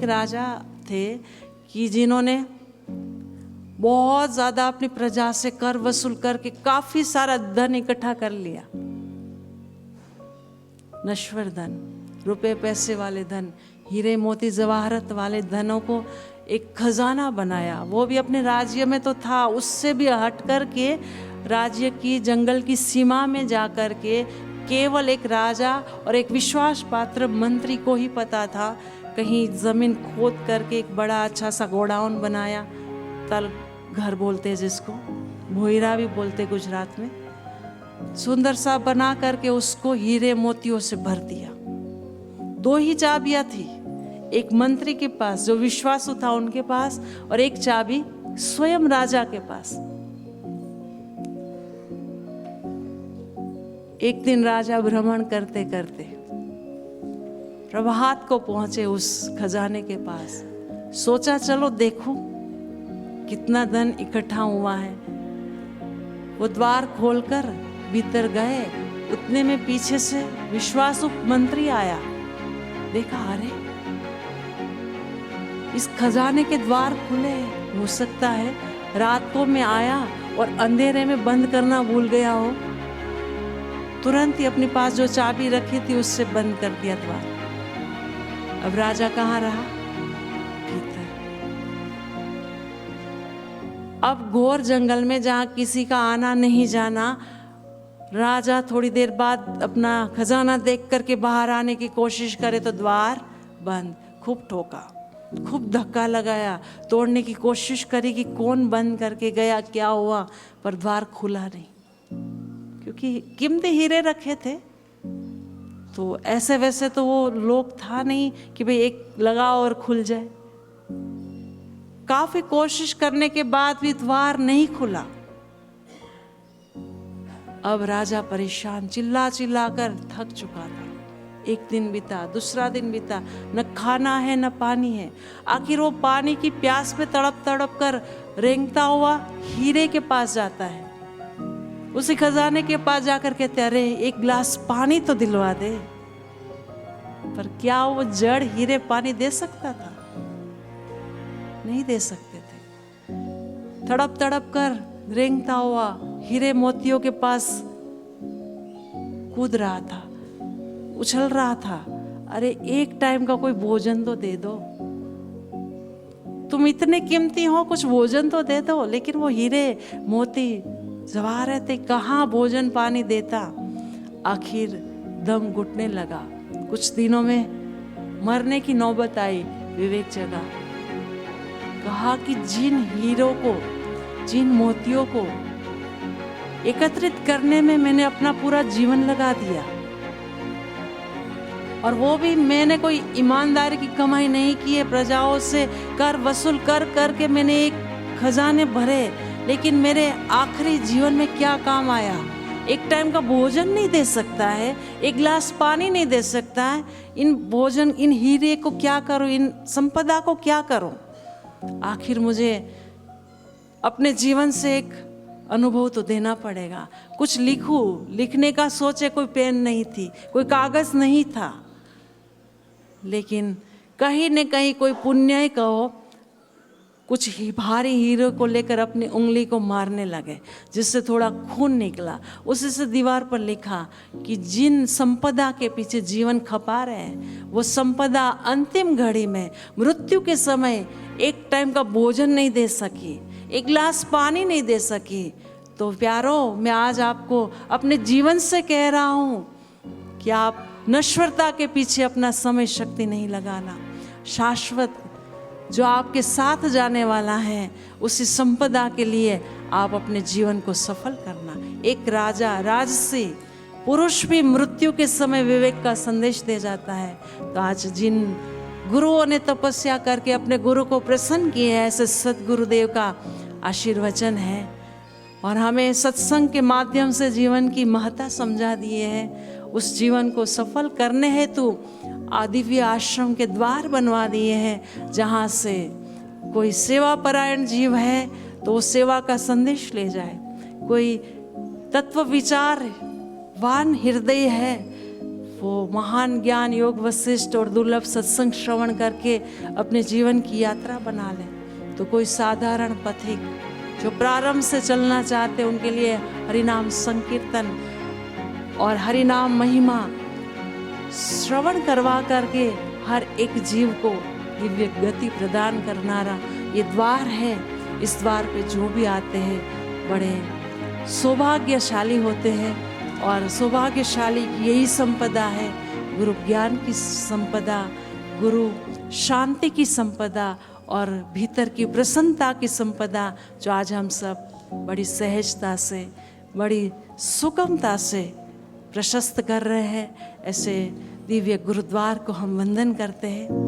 राजा थे कि जिन्होंने बहुत ज़्यादा अपनी प्रजा से कर वसूल करके काफ़ी सारा धन इकट्ठा कर लिया। नश्वर धन, रुपए पैसे वाले धन, हीरे मोती जवाहरत वाले धनों को एक खजाना बनाया। वो भी अपने राज्य में तो था, उससे भी हट कर के राज्य की जंगल की सीमा में जा कर के केवल एक राजा और एक विश्वास पात्र मंत्री को ही पता था। कहीं जमीन खोद करके एक बड़ा अच्छा सा गोडाउन बनाया, तल घर बोलते जिसको, भोईरा भी बोलते गुजरात में, सुंदर सा बना करके उसको हीरे मोतियों से भर दिया। 2 ही चाबियां थी, एक मंत्री के पास जो विश्वासु था उनके पास, और एक चाबी स्वयं राजा के पास। एक दिन राजा भ्रमण करते करते प्रभात को पहुंचे उस खजाने के पास। सोचा चलो देखो कितना धन इकट्ठा हुआ है। वो द्वार खोलकर भीतर गए, उतने में पीछे से विश्वासु मंत्री आया। देखा, अरे इस खजाने के द्वार खुले, हो सकता है रात को मैं आया और अंधेरे में बंद करना भूल गया हो। तुरंत ही अपने पास जो चाबी रखी थी उससे बंद कर दिया द्वार। अब राजा कहाँ रहा? भीतर। अब घोर जंगल में जहाँ किसी का आना नहीं जाना, राजा थोड़ी देर बाद अपना खजाना देख करके बाहर आने की कोशिश करे तो द्वार बंद। खूब ठोका, खूब धक्का लगाया, तोड़ने की कोशिश करी कि कौन बंद करके गया, क्या हुआ, पर द्वार खुला नहीं, क्योंकि कीमती हीरे रखे थे। तो ऐसे वैसे तो वो लोग था नहीं कि भाई एक लगाओ और खुल जाए। काफी कोशिश करने के बाद भी द्वार नहीं खुला। अब राजा परेशान, चिल्ला चिल्ला कर थक चुका था। एक दिन बीता, दूसरा दिन बीता, न खाना है न पानी है। आखिर वो पानी की प्यास में तड़प तड़प कर रेंगता हुआ हीरे के पास जाता है। उसी खजाने के पास जाकर कहते, अरे एक गिलास पानी तो दिलवा दे। पर क्या वो जड़ हीरे पानी दे सकता था? नहीं दे सकते थे। तड़प तड़प कर रेंगता हुआ हीरे मोतियों के पास कूद रहा था, उछल रहा था। अरे एक टाइम का कोई भोजन तो दे दो, तुम इतने कीमती हो, कुछ भोजन तो दे दो। लेकिन वो हीरे मोती जवाहरत कहाँ भोजन पानी देता। आखिर दम घुटने लगा। कुछ दिनों में मरने की नौबत आई। विवेक जगा, कहा कि जिन हीरों को, जिन मोतियों को एकत्रित करने में मैंने अपना पूरा जीवन लगा दिया, और वो भी मैंने कोई ईमानदारी की कमाई नहीं की है, प्रजाओं से कर वसूल कर करके मैंने एक खजाने भरे, लेकिन मेरे आखिरी जीवन में क्या काम आया? एक टाइम का भोजन नहीं दे सकता है, एक गिलास पानी नहीं दे सकता है। इन भोजन, इन हीरे को क्या करूं, इन संपदा को क्या करूं? आखिर मुझे अपने जीवन से एक अनुभव तो देना पड़ेगा। कुछ लिखूं, लिखने का सोचे कोई पेन नहीं थी, कोई कागज नहीं था, लेकिन कहीं न कहीं कोई पुण्य ही कहो, कुछ ही भारी हीरो को लेकर अपनी उंगली को मारने लगे, जिससे थोड़ा खून निकला। उसी से दीवार पर लिखा कि जिन संपदा के पीछे जीवन खपा रहे हैं, वो संपदा अंतिम घड़ी में, मृत्यु के समय एक टाइम का भोजन नहीं दे सकी, एक गिलास पानी नहीं दे सकी। तो प्यारो, मैं आज आपको अपने जीवन से कह रहा हूँ कि आप नश्वरता के पीछे अपना समय शक्ति नहीं लगाना। शाश्वत जो आपके साथ जाने वाला है, उसी संपदा के लिए आप अपने जीवन को सफल करना। एक राजा, राजसी पुरुष भी मृत्यु के समय विवेक का संदेश दे जाता है। तो आज जिन गुरुओं ने तपस्या करके अपने गुरु को प्रसन्न किए हैं, ऐसे सद्गुरुदेव का आशीर्वचन है, और हमें सत्संग के माध्यम से जीवन की महत्ता समझा दिए हैं। उस जीवन को सफल करने हेतु दिव्य आश्रम के द्वार बनवा दिए हैं, जहाँ से कोई सेवा परायण जीव है तो वो सेवा का संदेश ले जाए, कोई तत्व विचार वान हृदय है वो महान ज्ञान योग वशिष्ठ और दुर्लभ सत्संग श्रवण करके अपने जीवन की यात्रा बना लें। तो कोई साधारण पथिक जो प्रारंभ से चलना चाहते हैं उनके लिए हरिनाम संकीर्तन और हरिनाम महिमा श्रवण करवा करके हर एक जीव को दिव्य गति प्रदान करनारा ये द्वार है। इस द्वार पे जो भी आते हैं बड़े सौभाग्यशाली होते हैं और सौभाग्यशाली की यही संपदा है, गुरु ज्ञान की संपदा, गुरु शांति की संपदा और भीतर की प्रसन्नता की संपदा, जो आज हम सब बड़ी सहजता से बड़ी सुगमता से प्रशस्त कर रहे हैं। ऐसे दिव्य गुरुद्वार को हम वंदन करते हैं।